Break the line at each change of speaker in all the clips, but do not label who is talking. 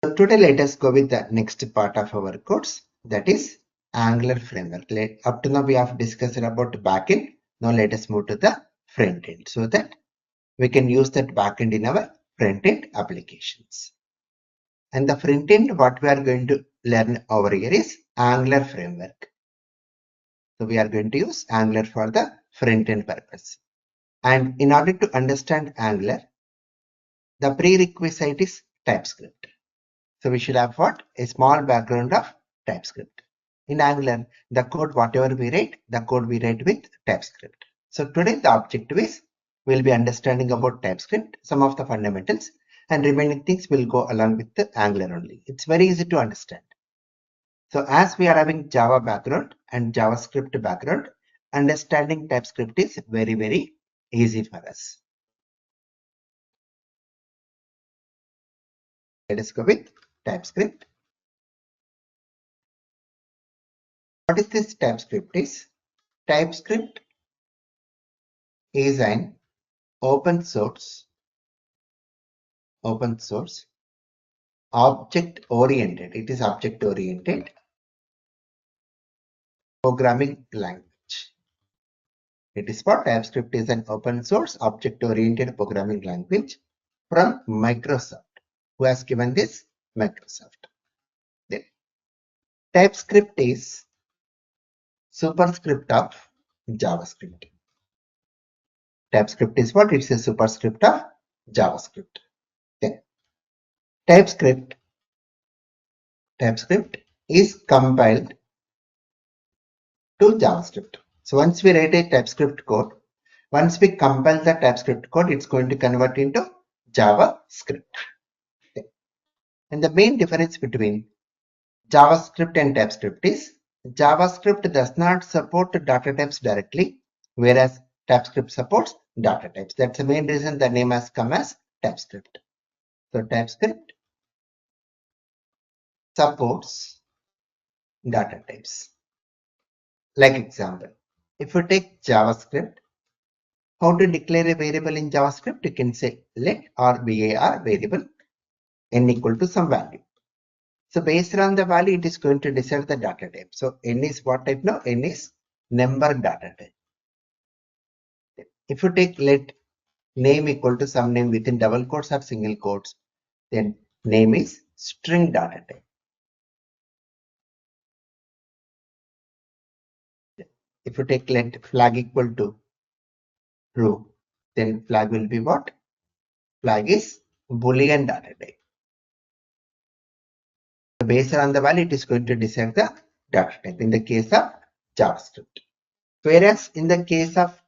So today let us go with the next part of our course, that is Angular framework. Up to now we have discussed about backend. Now let us move to the front end so that we can use that backend in our front end applications. And the front end, what we are going to learn over here is Angular framework. So we are going to use Angular for the front end purpose. And in order to understand Angular, the prerequisite is TypeScript. So we should have what? A small background of TypeScript. In Angular, the code, whatever we write, the code we write with TypeScript. So today the objective is we'll be understanding about TypeScript, some of the fundamentals, and remaining things will go along with the Angular only. It's very easy to understand. So as we are having Java background and JavaScript background, understanding TypeScript is very, very easy for us. Let us go with TypeScript. What is this TypeScript is? TypeScript is an open source object oriented. It is object oriented programming language. It is what TypeScript is an open source object oriented programming language from Microsoft. Who has given this? Microsoft. Then TypeScript is superscript of JavaScript. TypeScript is what? It's a superscript of JavaScript. Then TypeScript is compiled to JavaScript. So once we write a TypeScript code, once we compile the TypeScript code, it's going to convert into JavaScript. Okay. And the main difference between JavaScript and TypeScript is JavaScript does not support data types directly, whereas TypeScript supports data types. That's the main reason the name has come as TypeScript. So TypeScript supports data types. Like example, if you take JavaScript, how to declare a variable in JavaScript? You can say let or var variable n equal to some value. So based on the value, it is going to decide the data type. So n is what type now? N is number data type. If you take let name equal to some name within double quotes or single quotes, then name is string data type. If you take let flag equal to true, then flag will be what? Flag is Boolean data type. So based on the value, it is going to decide the data type in the case of JavaScript. Whereas in the case of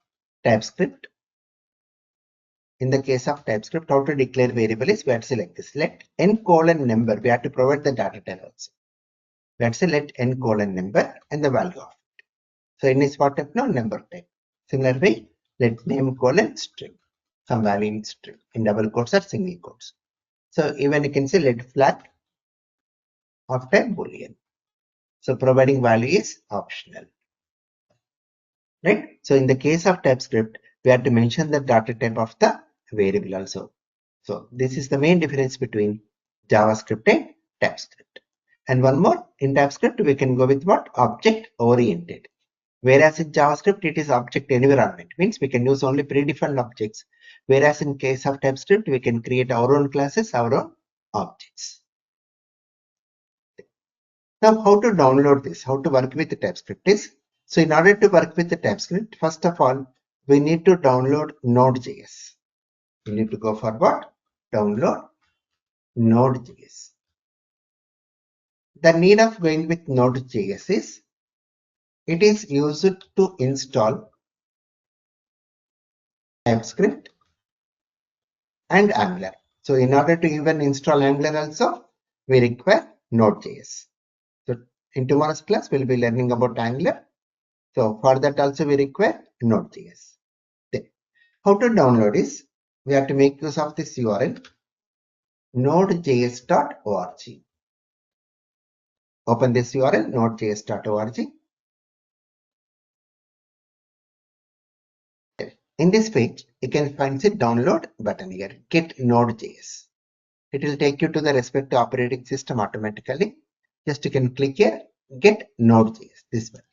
TypeScript, how to declare variable is we have to say like this. Let n colon number, we have to provide the data type also. We have to say let n colon number and the value of it. So n is what type now? Number type. Similar way, let name colon string, some value in string in double quotes or single quotes. So even you can say let flag of type Boolean. So providing value is optional. Right? So in the case of TypeScript, we have to mention the data type of the variable also. So this is the main difference between JavaScript and TypeScript. And one more, in TypeScript, we can go with what? Object oriented. Whereas in JavaScript, it is object environment. Means we can use only predefined objects. Whereas in case of TypeScript, we can create our own classes, our own objects. Now, how to download this? How to work with the TypeScript is, so in order to work with the TypeScript, first of all, we need to download Node.js. We need to go for what? Download Node.js. The need of going with Node.js is, it is used to install TypeScript and Angular. So in order to even install Angular also, we require Node.js. So in tomorrow's class, we'll be learning about Angular. So for that also we require Node.js. Then how to download is, we have to make use of this URL, nodejs.org. Open this URL, nodejs.org. In this page, you can find the download button here, get Node.js. it will take you to the respective operating system automatically. Just you can click here, get Node.js, this one.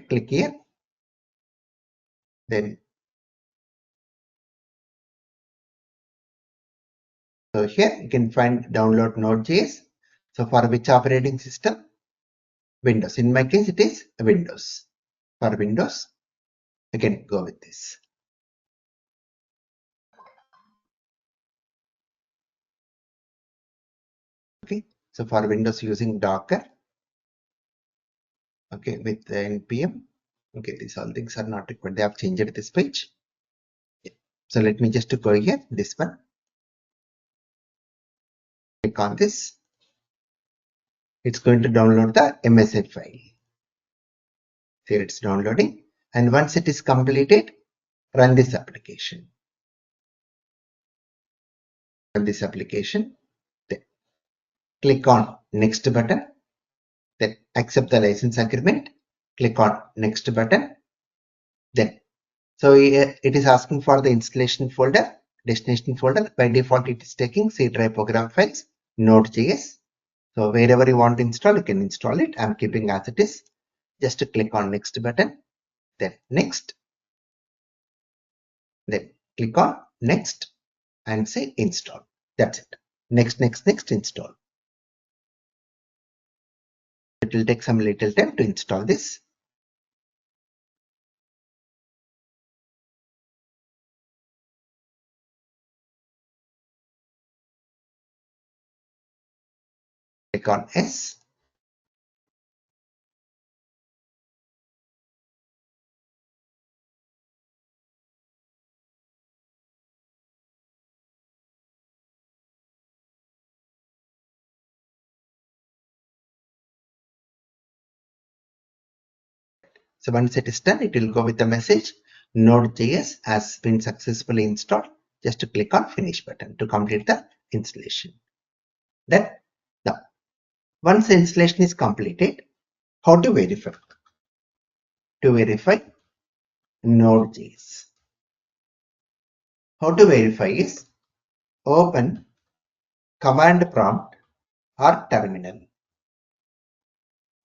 Click here, then so here you can find download Node.js. So for which operating system? Windows. In my case, it is Windows. For Windows, you can go with this. Okay, so for Windows using Docker, okay, with the npm. Okay, these all things are not required. They have changed this page. Yeah. So let me just go here, this one. Click on this. It's going to download the MSI file. Here it's downloading. And once it is completed, run this application. Run this application. Then click on next button. Then accept the license agreement. Click on next button. Then so it is asking for the installation folder, destination folder. By default, it is taking C drive program files, Node.js. So wherever you want to install, you can install it. I'm keeping as it is. Just to click on next button, then next, then click on next and say install. That's it. Next, next, next, install. It will take some little time to install this. Click on yes. So once it is done, it will go with the message Node.js has been successfully installed. Just to click on finish button to complete the installation. Then now, once the installation is completed, how to verify? To verify Node.js. How to verify is open command prompt or terminal.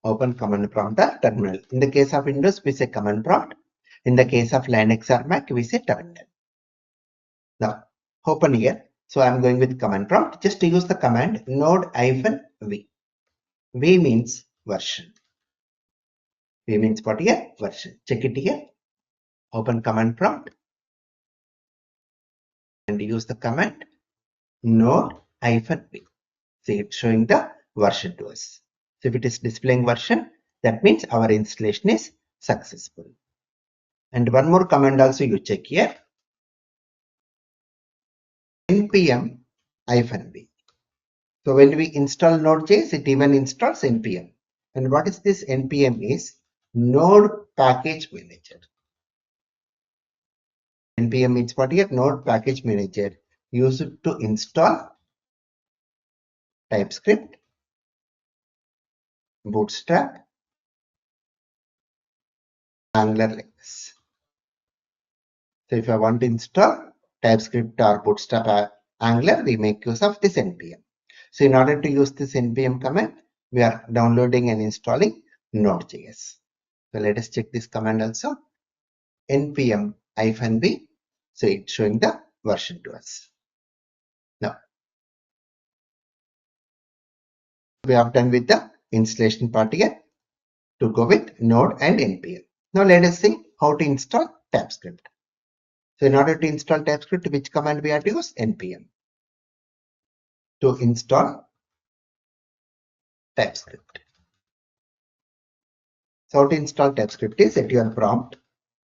Open command prompt or terminal. In the case of Windows, we say command prompt. In the case of Linux or Mac, we say terminal. Now, open here. So I'm going with command prompt. Just to use the command node-v. V means version. V means what here? Version. Check it here. Open command prompt and use the command node-v. See, it's showing the version to us. So if it is displaying version, that means our installation is successful. And one more command also you check here. npm-v. So when we install Node.js, it even installs npm. And what is this npm is? Node Package Manager. npm means what here? Node Package Manager. Use it to install TypeScript, Bootstrap, Angular like this. So if I want to install TypeScript or Bootstrap Angular, we make use of this npm. So in order to use this npm command, we are downloading and installing Node.js. So let us check this command also. npm-v. So it's showing the version to us. Now, we have done with the installation part here to go with Node and npm. Now let us see how to install TypeScript. So in order to install TypeScript, which command we have to use? npm. To install TypeScript. So how to install TypeScript is at your prompt.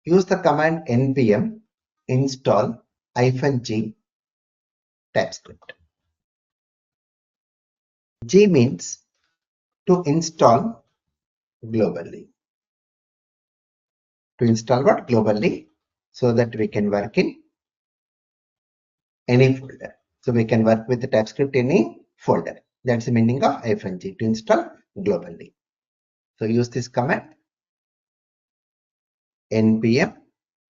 Use the command npm install -g TypeScript. G means to install globally. To install what? Globally, so that we can work in any folder. So we can work with the TypeScript in any folder. That's the meaning of -g, to install globally. So use this command npm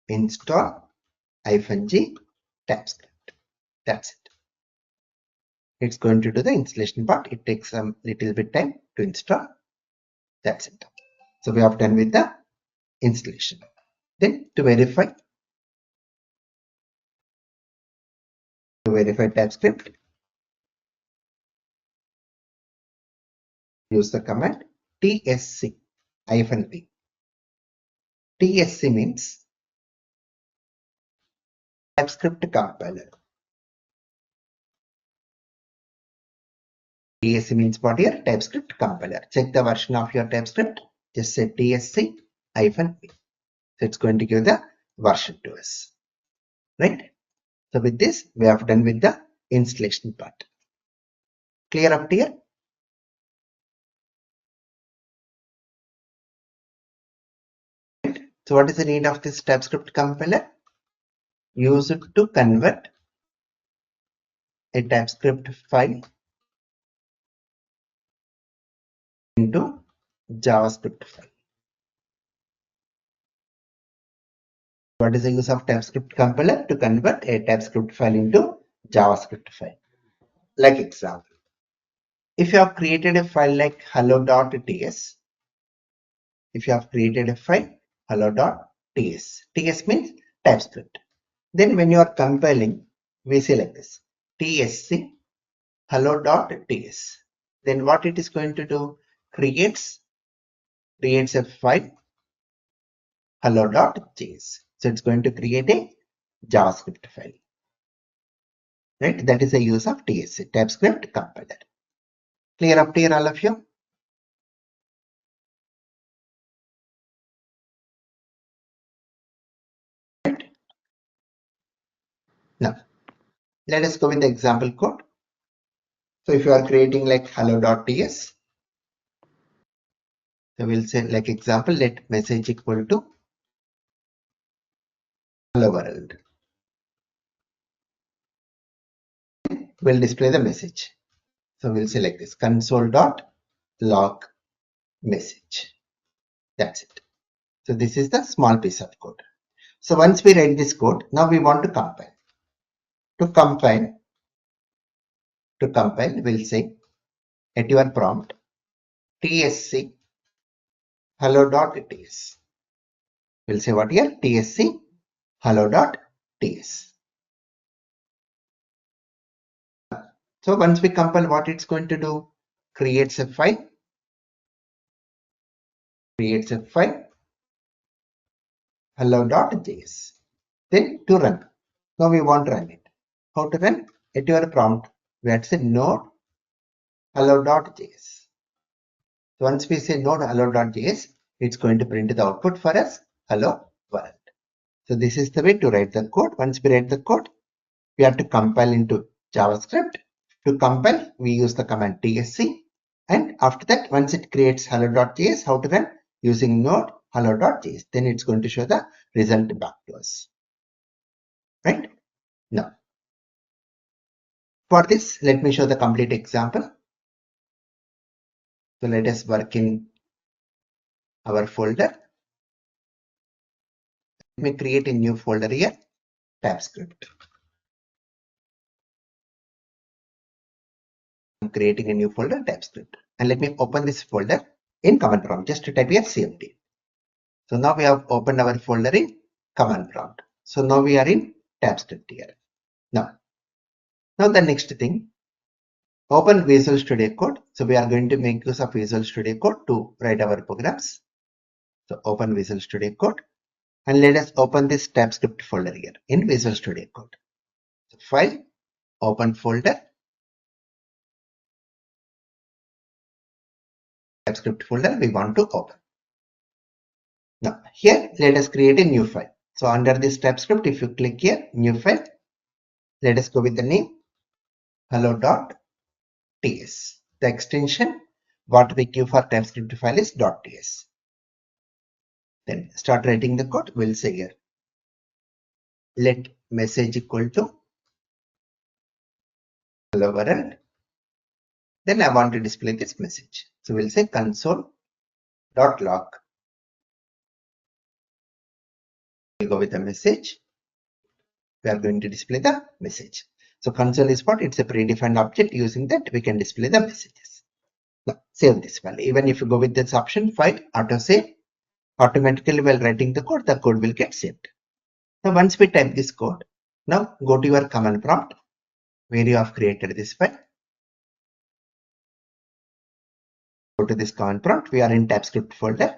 install -g TypeScript. That's it. It's going to do the installation part. It takes some little bit time to install. That's it. So we have done with the installation. Then to verify TypeScript, use the command tsc-v. TSC means TypeScript compiler. TSC means what here? TypeScript compiler. Check the version of your TypeScript. Just say tsc-v. So it's going to give the version to us. Right? So with this, we have done with the installation part. Clear up here? Right? So what is the need of this TypeScript compiler? Use it to convert a TypeScript file into JavaScript file. What is the use of TypeScript compiler? To convert a TypeScript file into JavaScript file. Like example, if you have created a file like hello.ts, ts means TypeScript. Then when you are compiling, we say like this, tsc hello.ts. Then what it is going to do? Creates a file hello.js. So it's going to create a JavaScript file. Right? That is the use of TSC, TypeScript compiler. Clear up here, all of you? Right? Now, let us go with the example code. So if you are creating like hello.ts, so we'll say like example, let message equal to hello world. We'll display the message. So we'll say like this, console.log message. That's it. So this is the small piece of code. So once we write this code, now we want to compile. To compile, we'll say at your prompt tsc hello.ts. We'll say what here? tsc hello.ts. So once we compile, what it's going to do? Creates a file hello.js. Then to run. Now we want to run it. How to run? At your prompt, we have to say node hello.js. So once we say node hello.js, it's going to print the output for us, hello world. So this is the way to write the code. Once we write the code, we have to compile into JavaScript. To compile, we use the command tsc. And after that, once it creates hello.js, how to run? Using node hello.js. Then it's going to show the result back to us. Right? Now, for this, let me show the complete example. So let us work in our folder. Let me create a new folder here, TypeScript. I'm creating a new folder, TypeScript. And let me open this folder in command prompt. Just to type here cmd. So now we have opened our folder in command prompt. So now we are in TypeScript here. Now the next thing, open Visual Studio Code. So we are going to make use of Visual Studio Code to write our programs. So open Visual Studio Code and let us open this TypeScript folder here in Visual Studio Code. So file, open folder, TypeScript folder we want to open. Now here let us create a new file. So under this TypeScript, if you click here, new file, let us go with the name hello.ts. The extension what we give for TypeScript file is .ts. Then start writing the code. We'll say here, let message equal to hello world. Then I want to display this message. So we'll say console.log. We'll go with the message. We are going to display the message. So console is what? It's a predefined object. Using that, we can display the messages. Now, save this file. Even if you go with this option, file, auto save, automatically while writing the code will get saved. Now, once we type this code, now go to your command prompt where you have created this file. Go to this command prompt. We are in TypeScript folder.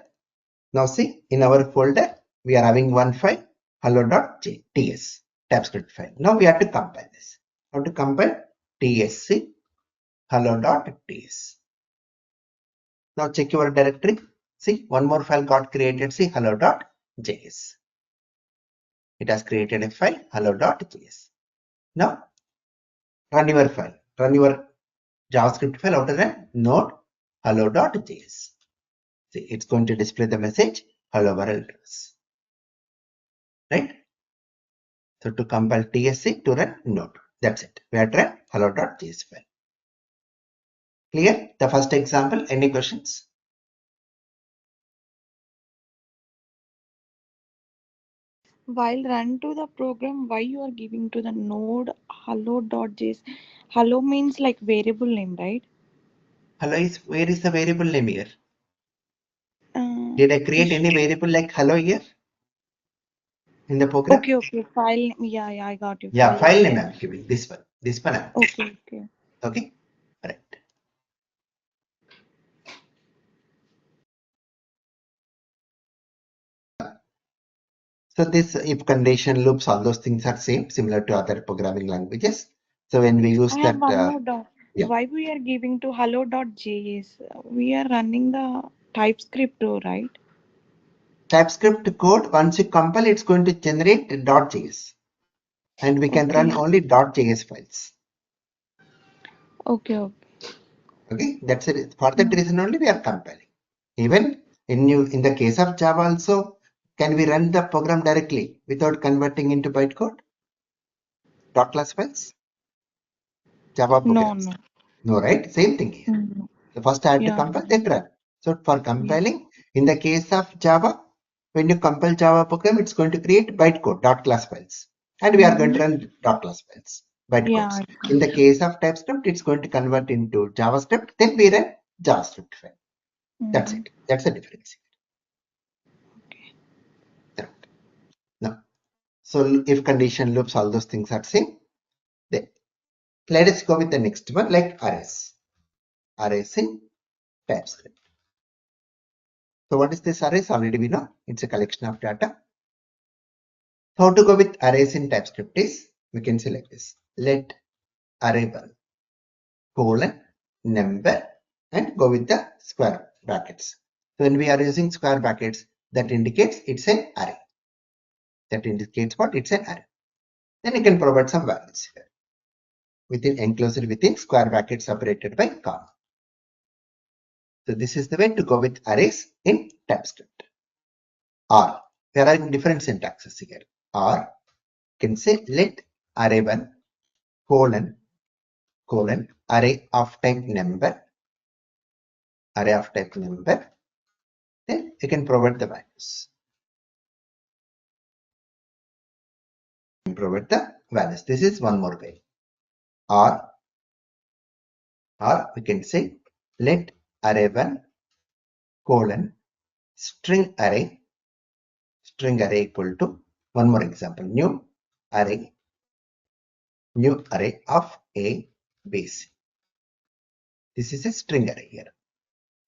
Now see, in our folder, we are having one file, hello.ts, TypeScript file. Now we have to compile this. How to compile? tsc hello.ts. Now check your directory. See, one more file got created. See, hello.js. It has created a file, hello.js. Now run your file. Run your JavaScript file out of run node hello.js. See, it's going to display the message hello world. Right? So to compile tsc to run node. That's it. We have to run hello.js file. Clear? The first example. Any questions?
While run to the program, why you are giving to the node hello.js? Hello means like variable name, right?
Hello is where is the variable name here?
Uh,
Did I create any
is-
variable like hello here in the program?
okay. File. Yeah, I got you.
Yeah,
File
file
name.
name
Yeah.
I'm giving. This one. This one I'm giving.
Okay.
Okay. Right. So this if condition loops, all those things are same, similar to other programming languages. So when we use
I have
that,
one more doubt.
yeah,
Why we are giving to hello.js? We are running the TypeScript too, right?
TypeScript code, once you compile, it's going to generate .js, and we can run
Okay.
only .js files.
Okay.
Okay, that's it. For that
Mm.
reason only we are compiling. Even in the case of Java also, can we run the program directly without converting into bytecode? Class files, Java
No,
programs.
no.
No, right? Same thing here.
Mm.
So first I have to
Yeah.
compile, then run. So for
Yeah.
compiling, in the case of Java, when you compile Java program, it's going to create bytecode, .class files. And we are going to
Mm-hmm.
run .class files,
Yeah,
bytecodes.
I
In
got
the case of TypeScript, it's going to convert into JavaScript, then we run JavaScript file.
you.
That's
Mm-hmm.
it. That's the difference.
Okay.
Right. Now, so if condition loops, all those things are same. Then let us go with the next one, like arrays. Arrays in TypeScript. So what is this arrays? Already we know it's a collection of data. How to go with arrays in TypeScript is we can select this. Let array1 colon number and go with the square brackets. So when we are using square brackets, that indicates it's an array. That indicates what? It's an array. Then you can provide some values here within enclosed within square brackets separated by comma. So this is the way to go with arrays in TypeScript. Or there are different syntaxes here. Or you can say let array1 colon array of type number, then you can provide the values. This is one more way. Or we can say let array1 colon string array equal to one more example, array new array of a base. This is a string array here.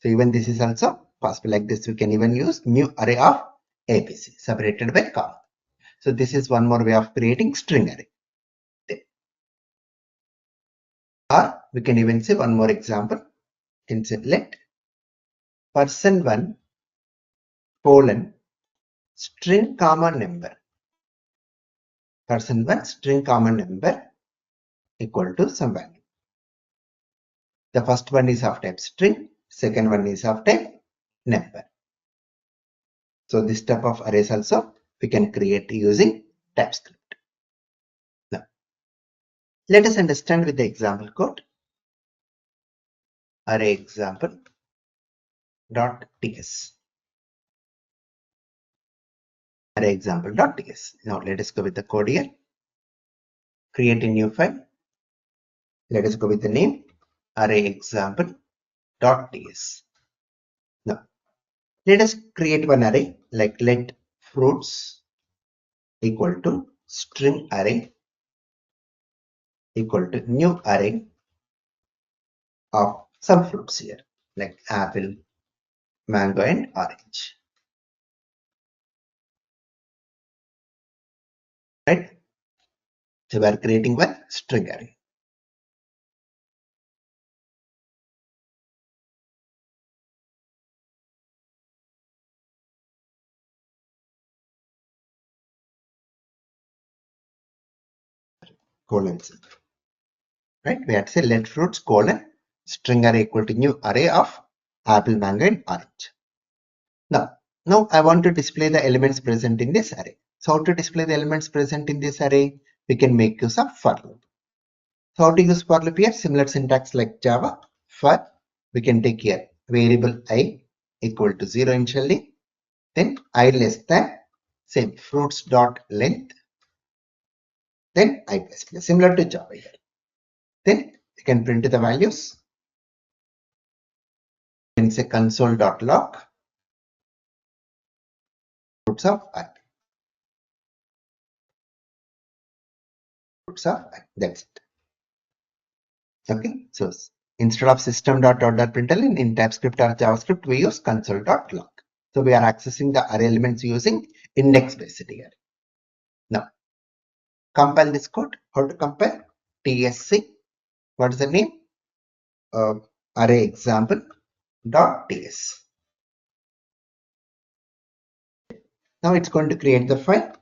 So even this is also possible. Like this, we can even use new array of ABC separated by comma. So this is one more way of creating string array. Or we can even say one more example. We can say let person1 colon string comma number. Person1 string comma number equal to some value. The first one is of type string, second one is of type number. So this type of arrays also we can create using TypeScript. Now, let us understand with the example code. Array example dot ts. Array example dot ts. Now let us go with the code here. Create a new file. Let us go with the name array example.ts. Now, let us create one array like let fruits equal to string array equal to new array of some fruits here like apple, mango and orange. Right? So we are creating one string array. Colon. Right? We have to say let fruits colon string array equal to new array of apple, mango and orange. Now I want to display the elements present in this array. So how to display the elements present in this array? We can make use of for loop. So how to use for loop here? Similar syntax like Java. For we can take here variable I equal to 0 initially, then I less than same fruits dot length, then I plus plus, similar to Java here. Then we can print the values. We can say console dot log fruits of I. Fruits of I. That's it. Okay, so instead of system.out.println in TypeScript or JavaScript, we use console.log. So we are accessing the array elements using index-based here. Now, compile this code. How to compile? TSC. What is the name? Array example.ts. Now it's going to create the file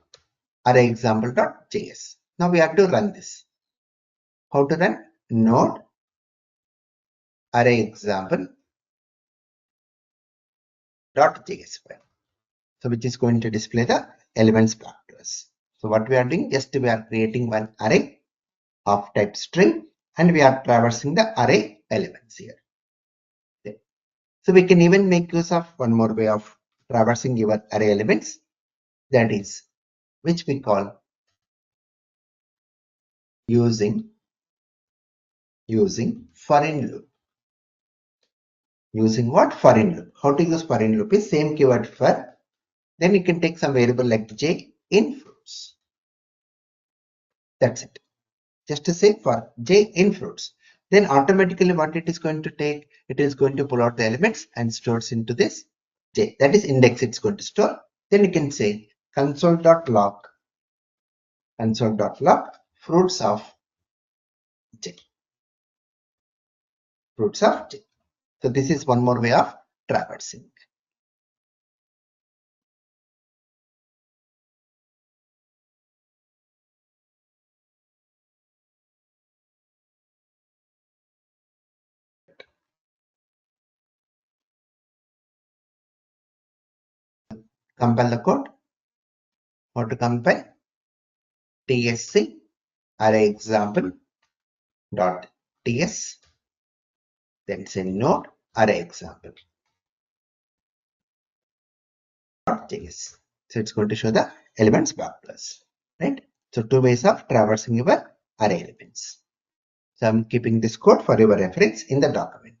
array example.js. Now we have to run this. How to run? Node array example.js file. So which is going to display the elements back to us. So what we are doing, just we are creating one array of type string and we are traversing the array elements here. Okay. So we can even make use of one more way of traversing your array elements, that is which we call using for in loop. Using what? For in loop. How to use for in loop is same keyword for, then you can take some variable like j in fruits. That's it. Just to say for j in fruits, then automatically what it is going to take, it is going to pull out the elements and stores into this j, that is index it's going to store. Then you can say console.log fruits of j. Fruits of j. So this is one more way of traversing. Compile the code. How to compile? tsc array example dot ts, then say node array example dot js. So it's going to show the elements back to us, right? So two ways of traversing your array elements. So I'm keeping this code for your reference in the document.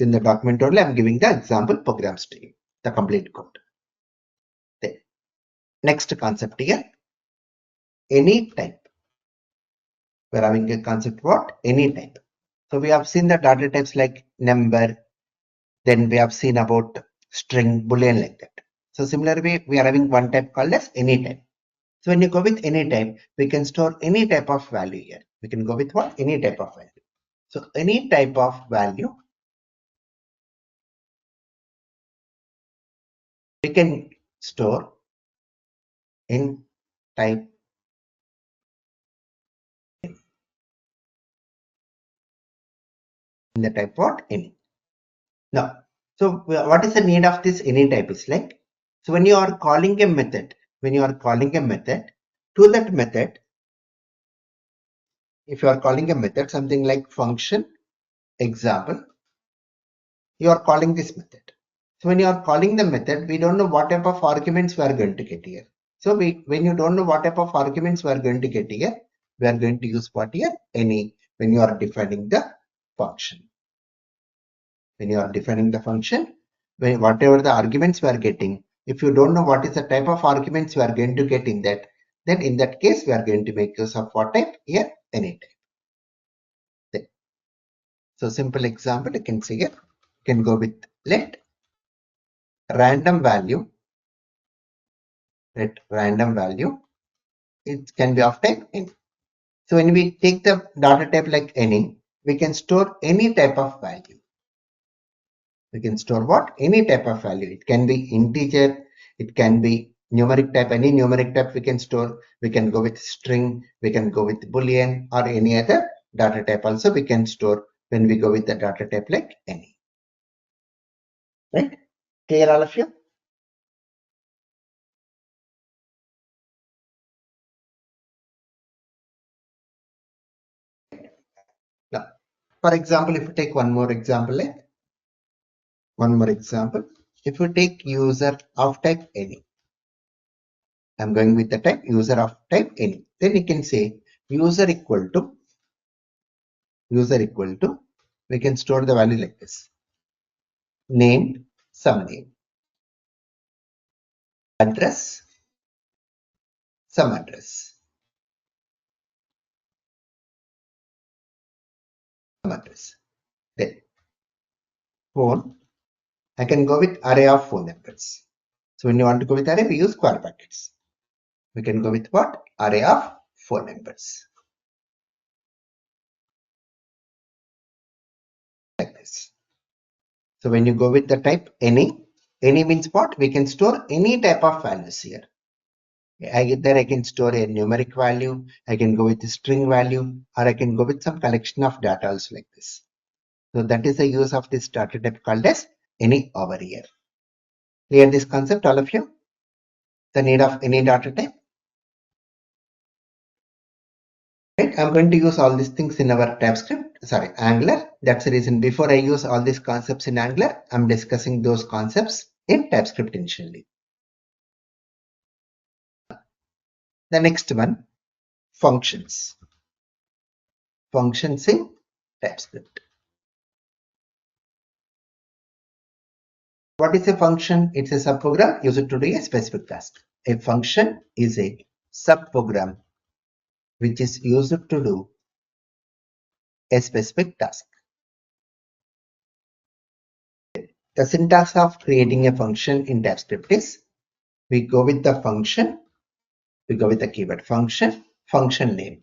In the document only, I'm giving the example programs to you, the complete code. Then next concept here, any type. We're having a concept what? Any type. So we have seen the data types like number, then we have seen about string, boolean like that. So similarly, we are having one type called as any type. So when you go with any type, we can store any type of value here. We can go with what? Any type of value. So any type of value, we can store in type in the type what? Any. Now, so what is the need of this any type is like? So when you are calling a method, to that method, if you are calling a method, something like function example, you are calling this method. So when you are calling the method, we don't know what type of arguments we are going to get here. So when you don't know what type of arguments we are going to get here, we are going to use what here? Any, when you are defining the function. When you are defining the function, when whatever the arguments we are getting, if you don't know what is the type of arguments we are going to get in that, then in that case we are going to make use of what type? Here, any type. Then, so simple example you can see here, you can go with let random value, let random value, it can be of type any. So when we take the data type like any, we can store any type of value. We can store what? Any type of value. It can be integer, it can be numeric type, any numeric type we can store. We can go with string, we can go with boolean or any other data type also we can store when we go with the data type like any. Right? Clear all of you? Now, for example, if you take one more example, if you take user of type any, I'm going with the type user of type any. Then you can say user equal to, we can store the value like this. Name, some name. Address, some address. Some address. Then phone, I can go with array of phone numbers. So when you want to go with array, we use square brackets. We can go with what? Array of phone numbers. Like this. So when you go with the type any means what? We can store any type of values here. Either I can store a numeric value, I can go with a string value, or I can go with some collection of data also like this. So that is the use of this data type called as any over here. Clear this concept, all of you? The need of any data type. Right? I'm going to use all these things in our TypeScript, sorry, Angular. That's the reason before I use all these concepts in Angular, I'm discussing those concepts in TypeScript initially. The next one, functions. Functions in TypeScript. What is a function? It's a subprogram used to do a specific task. A function is a subprogram which is used to do a specific task. The syntax of creating a function in TypeScript is we go with the function, we go with the keyword function, function name.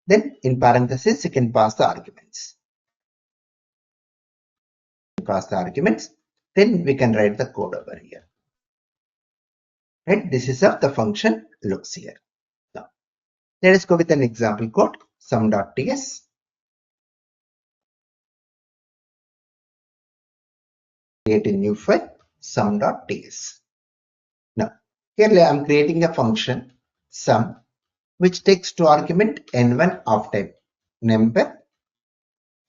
Then in parentheses, you can pass the arguments. Then we can write the code over here. Right? This is how the function looks here. Now, let us go with an example code, sum.ts. Create a new file, sum.ts. Now, here I am creating a function, sum, which takes two argument n1 of type number,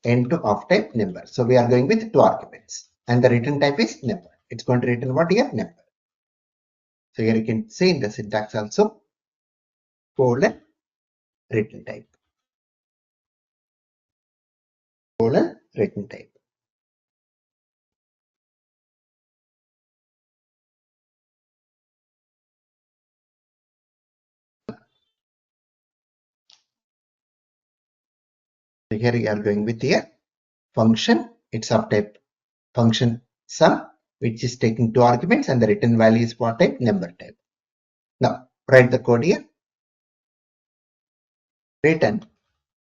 n2 of type number. So we are going with two arguments and the return type is number. It's going to return what here? Number. So here you can say in the syntax also colon return type. Colon return type. So here you are going with here function, it's of type function sum, which is taking two arguments and the return value is what type? Number type. Now write the code here. Return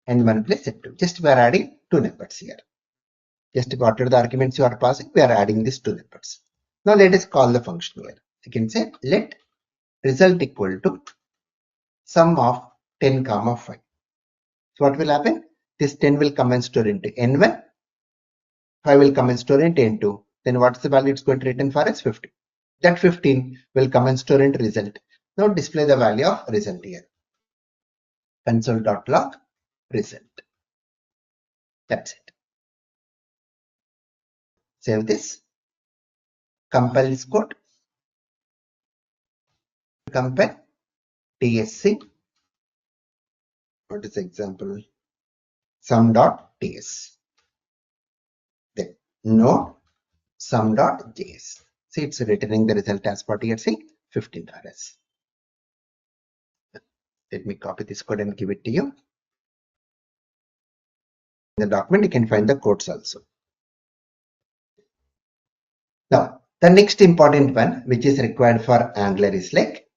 n1 plus n2. Just we are adding two numbers here. Just whatever the arguments you are passing, we are adding these two numbers. Now let us call the function here. You can say let result equal to sum of 10 comma 5. So what will happen? This 10 will come and store into n1, 5 will come and store into n2. Then what's the value it's going to return for us? 15. That 15 will come and store into result. Now display the value of result here. Console.log result. That's it. Save this. Compile this code. Compile tsc what is the example? Sum.ts. Then node sum.js. See, it's returning the result as what here, see, $15. Let me copy this code and give it to you. In the document, you can find the codes also. Now, the next important one, which is required for Angular, is like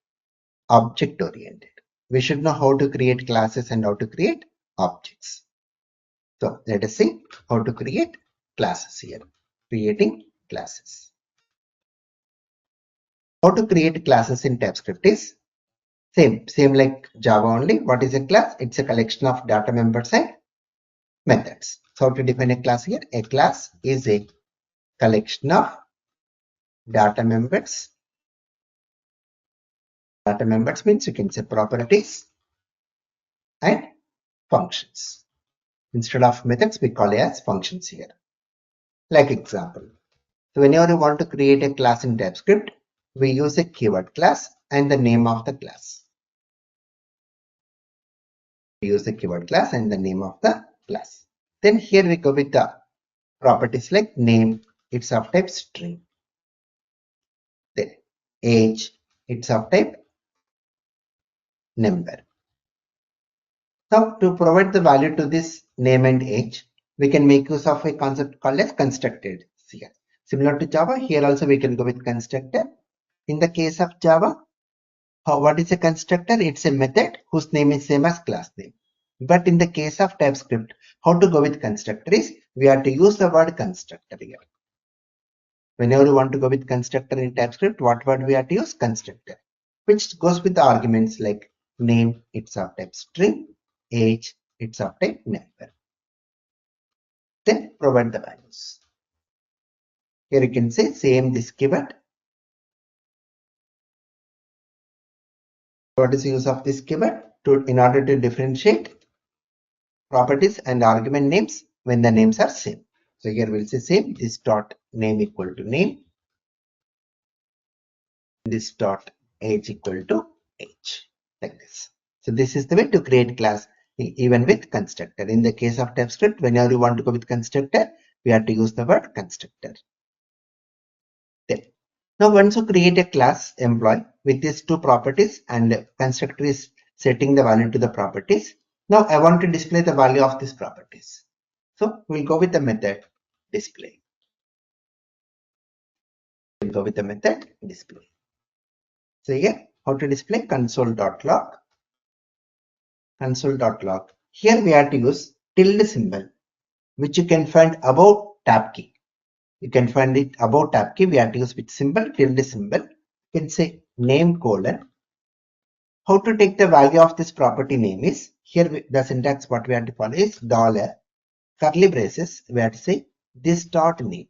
object oriented. We should know how to create classes and how to create objects. So let us see how to create classes here. Creating classes. How to create classes in TypeScript is same like Java only. What is a class? It's a collection of data members and methods. So how to define a class here? A class is a collection of data members. Data members means you can say properties and functions. Instead of methods, we call it as functions here. Like example. So whenever you want to create a class in TypeScript, we use a keyword class and the name of the class. We use the keyword class and the name of the class. Then here we go with the properties like name, it's of type string. Then age, it's of type number. Now to provide the value to this name and age, we can make use of a concept called as constructed here. Similar to Java, here also we can go with constructor. In the case of Java, what is a constructor? It's a method whose name is same as class name. But in the case of TypeScript, how to go with constructor is we have to use the word constructor here. Whenever you want to go with constructor in TypeScript, what word we have to use? Constructor, which goes with the arguments like name, it's of type string, age, it's of type number. Then provide the values. Here you can say same this keyword. What is the use of this keyword? In order to differentiate properties and argument names when the names are same. So here we'll say same, this dot name equal to name, this dot age equal to age, like this. So this is the way to create class even with constructor. In the case of TypeScript, whenever you want to go with constructor, we have to use the word constructor. Then, now once you create a class employee with these two properties and constructor is setting the value to the properties, now I want to display the value of these properties. So we'll go with the method display. We'll go with the method display. So here, how to display console.log. Console.log. Here we have to use tilde symbol, which you can find above tab key. You can find it above tab key. We have to use which symbol? Tilde symbol. You can say name colon. How to take the value of this property name is here the syntax what we have to follow is dollar curly braces. We have to say this dot name.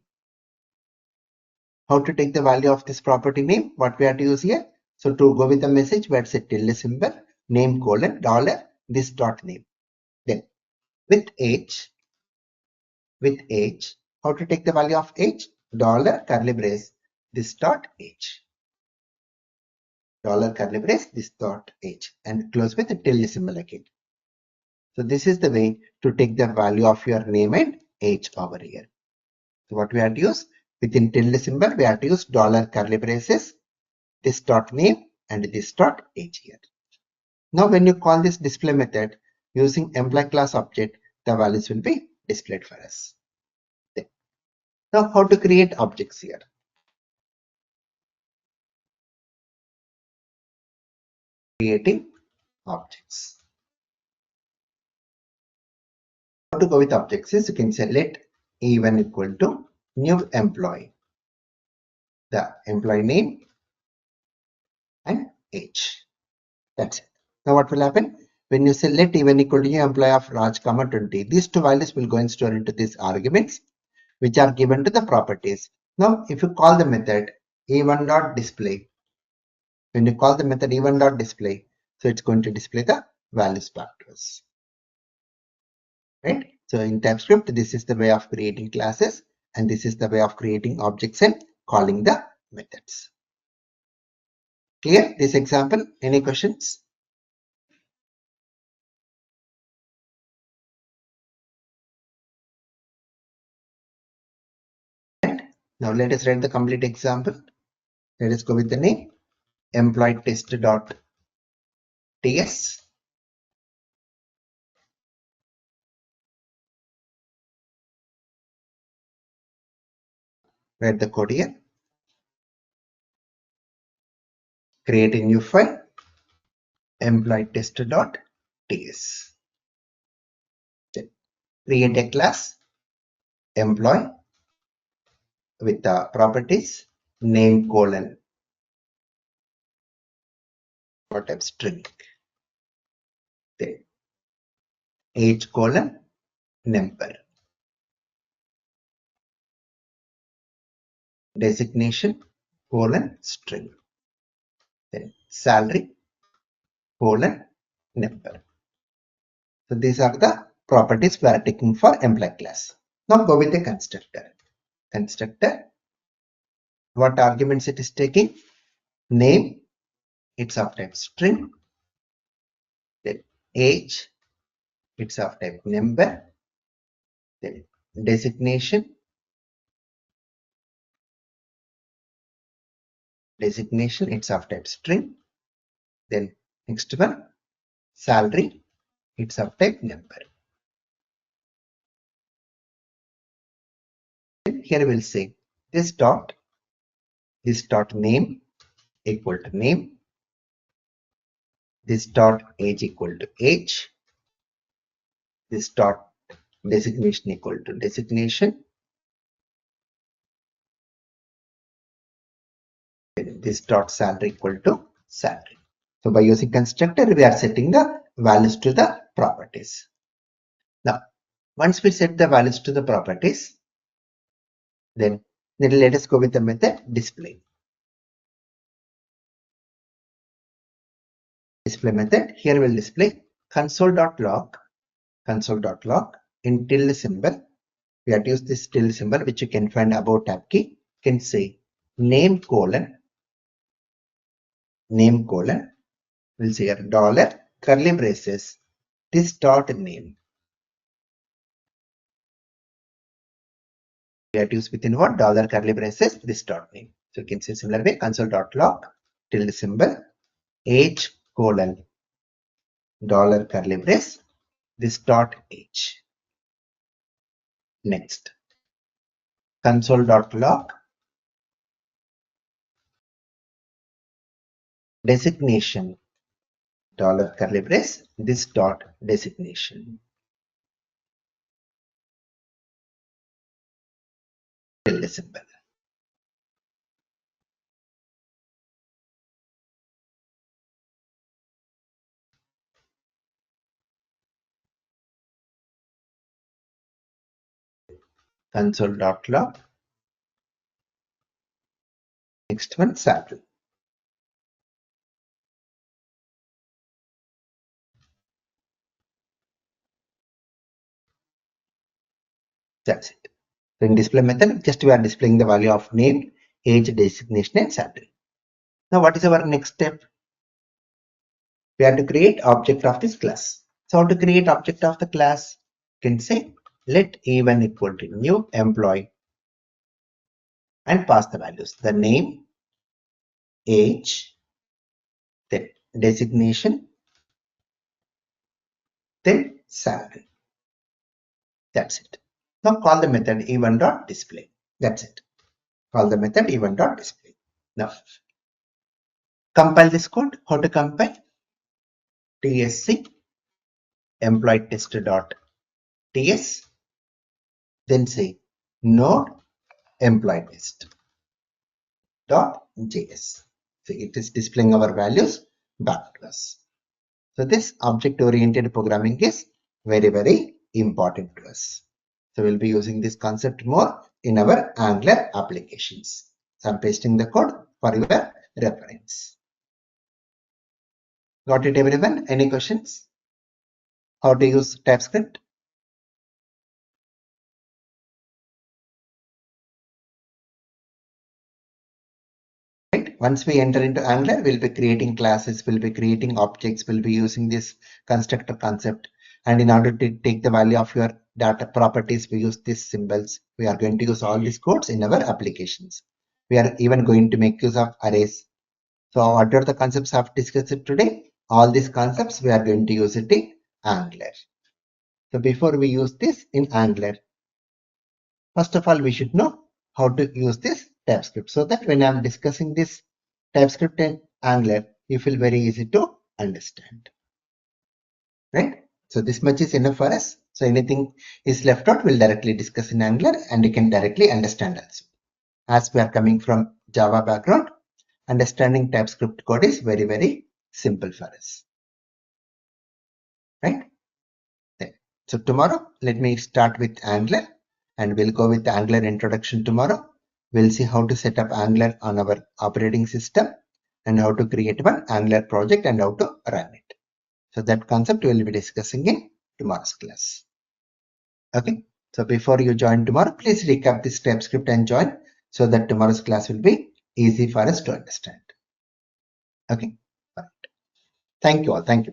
How to take the value of this property name? What we have to use here? So to go with the message, we have to say tilde symbol name colon dollar this dot name. Then with age, how to take the value of age? Dollar curly brace this dot age. Dollar curly brace this dot age and close with the tilde symbol again. So this is the way to take the value of your name and age over here. So what we have to use within tilde symbol, we have to use dollar curly braces, this dot name and this dot age here. Now when you call this display method using employee class object, the values will be displayed for us. Then, now how to create objects here? Creating objects. How to go with objects is you can say let E1 equal to new employee, the employee name and age. That's it. Now what will happen? When you say let E1 equal to new employee of Raj, 20, these two values will go and store into these arguments which are given to the properties. Now if you call the method E1.display, when you call the method E1.display, so it's going to display the values back to us. Right? So in TypeScript, this is the way of creating classes and this is the way of creating objects and calling the methods. Clear this example? Any questions? Now let us write the complete example. Let us go with the name employee test.ts. Write the code here. Create a new file employee test.ts. Then create a class employee with the properties name colon type string. Then age colon number. Designation colon string. Then salary colon number. So these are the properties we are taking for employee class. Now go with the constructor. Constructor, what arguments it is taking? Name, it's of type string. Then age, it's of type number. Then designation, it's of type string. Then next one, salary, it's of type number. Then here we'll say this dot name equal to name, this dot age equal to age, this dot designation equal to designation, this dot salary equal to salary. So by using constructor, we are setting the values to the properties. Now, once we set the values to the properties, then let us go with the method display. Display method, here will display console.log in tilde symbol. We have to use this tilde symbol, which you can find above tab key. You can say name colon, we'll say here dollar curly braces, this dot name. We have to use within what? Dollar curly braces, this dot name. So you can say similar way console.log tilde symbol age colon dollar curly brace, this dot age. Next, console.log designation dollar curly brace, this dot designation. Tilde symbol. Console.log. Next one, salary. That's it. So in display method, just we are displaying the value of name, age, designation, and salary. Now, what is our next step? We have to create object of this class. So how to create object of the class? You can say let e1 equal to new employee and pass the values. The name, age, then designation, then salary. That's it. Now call the method e1.display. That's it. Call the method e1.display. Now compile this code. How to compile? tsc employee test.ts, then say node employee test.js. So it is displaying our values back to us. So this object oriented programming is very, very important to us. So we'll be using this concept more in our Angular applications. So I'm pasting the code for your reference. Got it, everyone? Any questions? How to use TypeScript? Right? Once we enter into Angular, we'll be creating classes, we'll be creating objects, we'll be using this constructor concept. And in order to take the value of your data properties, we use these symbols. We are going to use all these codes in our applications. We are even going to make use of arrays. So what are the concepts I've discussed today? All these concepts we are going to use it in Angular. So before we use this in Angular, first of all, we should know how to use this TypeScript, so that when I'm discussing this TypeScript in Angular, you feel very easy to understand. Right? So this much is enough for us. So anything is left out, we'll directly discuss in Angular and you can directly understand also. As we are coming from Java background, understanding TypeScript code is very, very simple for us. Right? So tomorrow, let me start with Angular and we'll go with the Angular introduction tomorrow. We'll see how to set up Angular on our operating system and how to create one Angular project and how to run it. So that concept we'll be discussing in tomorrow's class. Okay. So before you join tomorrow, please recap this TypeScript and join so that tomorrow's class will be easy for us to understand. Okay. Thank you all. Thank you.